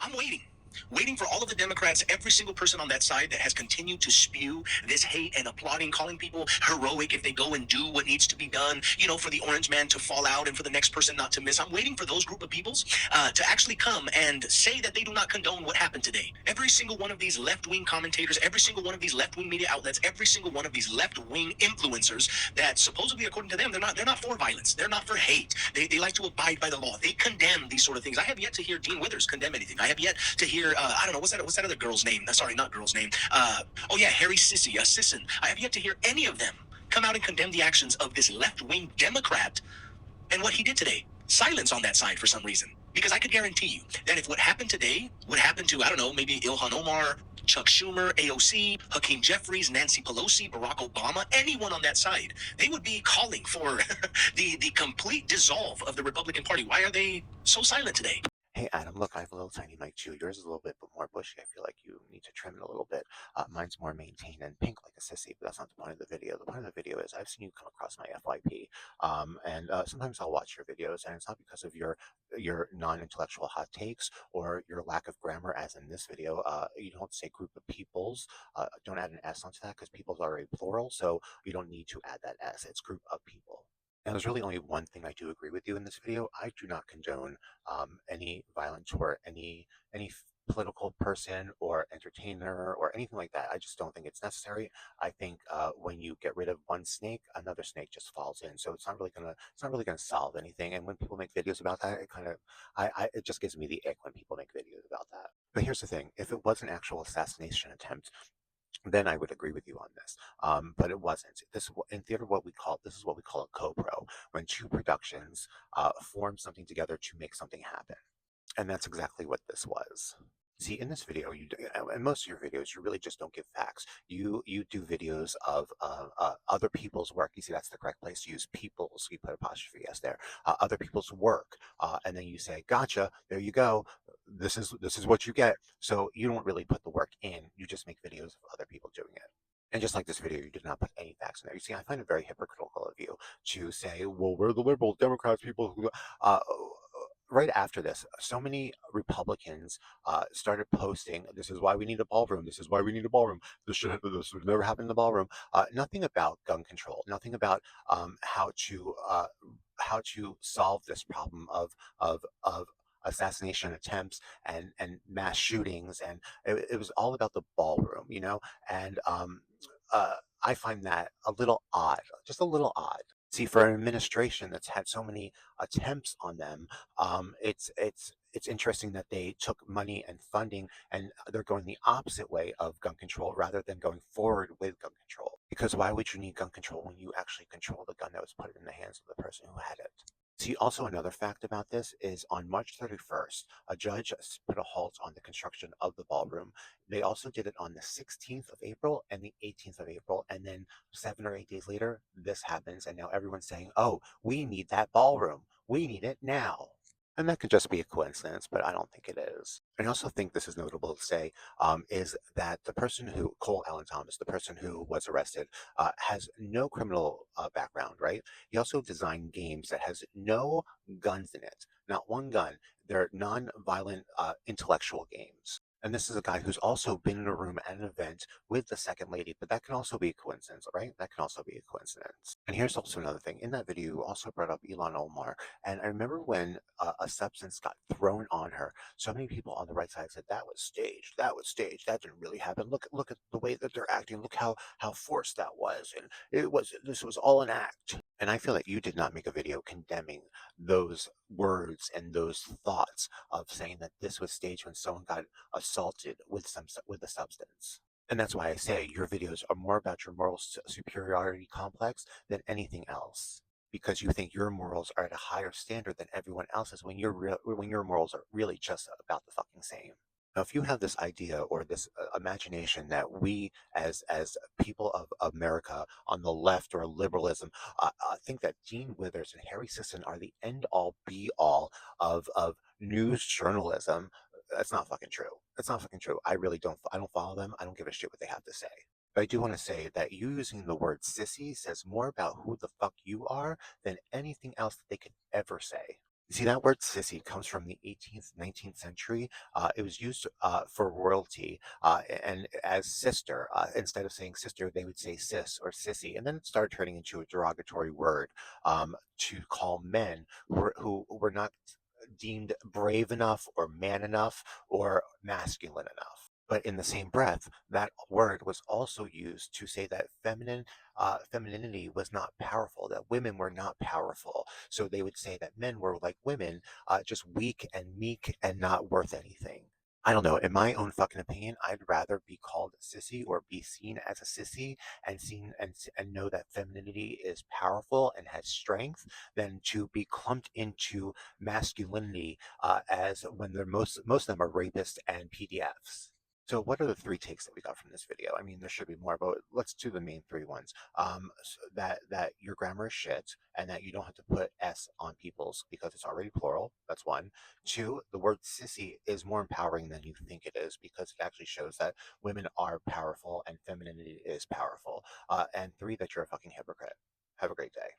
I'm waiting for all of the Democrats, every single person on that side that has continued to spew this hate and applauding, calling people heroic if they go and do what needs to be done, for the orange man to fall out and for the next person not to miss. I'm waiting for those group of peoples to actually come and say that they do not condone what happened today. Every single one of these left wing commentators, every single one of these left wing media outlets, every single one of these left wing influencers that supposedly, according to them, they're not for violence, they're not for hate. They like to abide by the law. They condemn these sort of things. I have yet to hear Dean Withers condemn anything. I have yet to hear I don't know what's that other girl's name? Sorry, not girl's name. Oh yeah, Harry Sisson. I have yet to hear any of them come out and condemn the actions of this left wing Democrat and what he did today. Silence on that side for some reason. Because I could guarantee you that if what happened today would happen to, I don't know, maybe Ilhan Omar, Chuck Schumer, AOC, Hakeem Jeffries, Nancy Pelosi, Barack Obama, anyone on that side, they would be calling for the complete dissolve of the Republican Party. Why are they so silent today? Hey Adam, look, I have a little tiny mic too. Yours is a little bit more bushy. I feel like you need to trim it a little bit. Mine's more maintained and pink like a sissy, but that's not the point of the video. The point of the video is I've seen you come across my FYP, and sometimes I'll watch your videos, and it's not because of your non-intellectual hot takes or your lack of grammar, as in this video. You don't say group of peoples. Don't add an S onto that because peoples are a plural, so you don't need to add that S. It's group of people. And there's really only one thing I do agree with you in this video. I do not condone any violence toward any political person or entertainer or anything like that. I just don't think it's necessary. I think when you get rid of one snake, another snake just falls in. So it's not really gonna solve anything. And when people make videos about that, it kind of it just gives me the ick when people make videos about that. But here's the thing: if it was an actual assassination attempt, then I would agree with you on this. But it wasn't. In theater, this is what we call a co-pro, when two productions form something together to make something happen, and that's exactly what this was. See, in this video, in most of your videos, you really just don't give facts. You do videos of other people's work. You see, that's the correct place to use people's. You put apostrophe s there. Other people's work, and then you say, "Gotcha." There you go. This is what you get. So you don't really put the work in. You just make videos of other people doing it. And just like this video, you did not put any facts in there. You see, I find it very hypocritical of you to say, "Well, we're the liberal Democrats, people who." Right after this, so many Republicans started posting, "This is why we need a ballroom. This is why we need a ballroom. This would never happen in the ballroom." Nothing about gun control. Nothing about how to solve this problem of assassination attempts and mass shootings, and it was all about the ballroom. And I find that a little odd, just a little odd. See, for an administration that's had so many attempts on them, it's interesting that they took money and funding and they're going the opposite way of gun control rather than going forward with gun control. Because why would you need gun control when you actually control the gun that was put in the hands of the person who had it? See, also another fact about this is on March 31st, a judge put a halt on the construction of the ballroom. They also did it on the 16th of April and the 18th of April. And then 7 or 8 days later, this happens. And now everyone's saying, "Oh, we need that ballroom. We need it now." And that could just be a coincidence, but I don't think it is. I also think this is notable to say is that the person who, Cole Allen Thomas, the person who was arrested, has no criminal background, right? He also designed games that has no guns in it, not one gun. They're non-violent intellectual games. And this is a guy who's also been in a room at an event with the second lady, but that can also be a coincidence, right? That can also be a coincidence. And here's also another thing. In that video, you also brought up Ilhan Omar. And I remember when a substance got thrown on her, so many people on the right side said, "That was staged. That was staged. That didn't really happen. Look at the way that they're acting. Look how forced that was. And this was all an act." And I feel that you did not make a video condemning those words and those thoughts of saying that this was staged when someone got assaulted with a substance. And that's why I say your videos are more about your moral superiority complex than anything else. Because you think your morals are at a higher standard than everyone else's when when your morals are really just about the fucking same. Now, if you have this idea or this imagination that we, as people of America on the left or liberalism, think that Dean Withers and Harry Sisson are the end all be all of news journalism, that's not fucking true. That's not fucking true. I really don't. I don't follow them. I don't give a shit what they have to say. But I do want to say that you using the word sissy says more about who the fuck you are than anything else that they could ever say. See, that word sissy comes from the 18th, 19th century. It was used for royalty and as sister. Instead of saying sister, they would say sis or sissy. And then it started turning into a derogatory word to call men who were not deemed brave enough or man enough or masculine enough. But in the same breath, that word was also used to say that femininity was not powerful, that women were not powerful. So they would say that men were like women, just weak and meek and not worth anything. I don't know. In my own fucking opinion, I'd rather be called a sissy or be seen as a sissy and seen and know that femininity is powerful and has strength than to be clumped into masculinity as when they're most of them are rapists and PDFs. So, what are the three takes that we got from this video? I mean, there should be more, but let's do the main three ones. That your grammar is shit, and that you don't have to put s on people's because it's already plural. That's one. Two, the word sissy is more empowering than you think it is because it actually shows that women are powerful and femininity is powerful. And three, that you're a fucking hypocrite. Have a great day.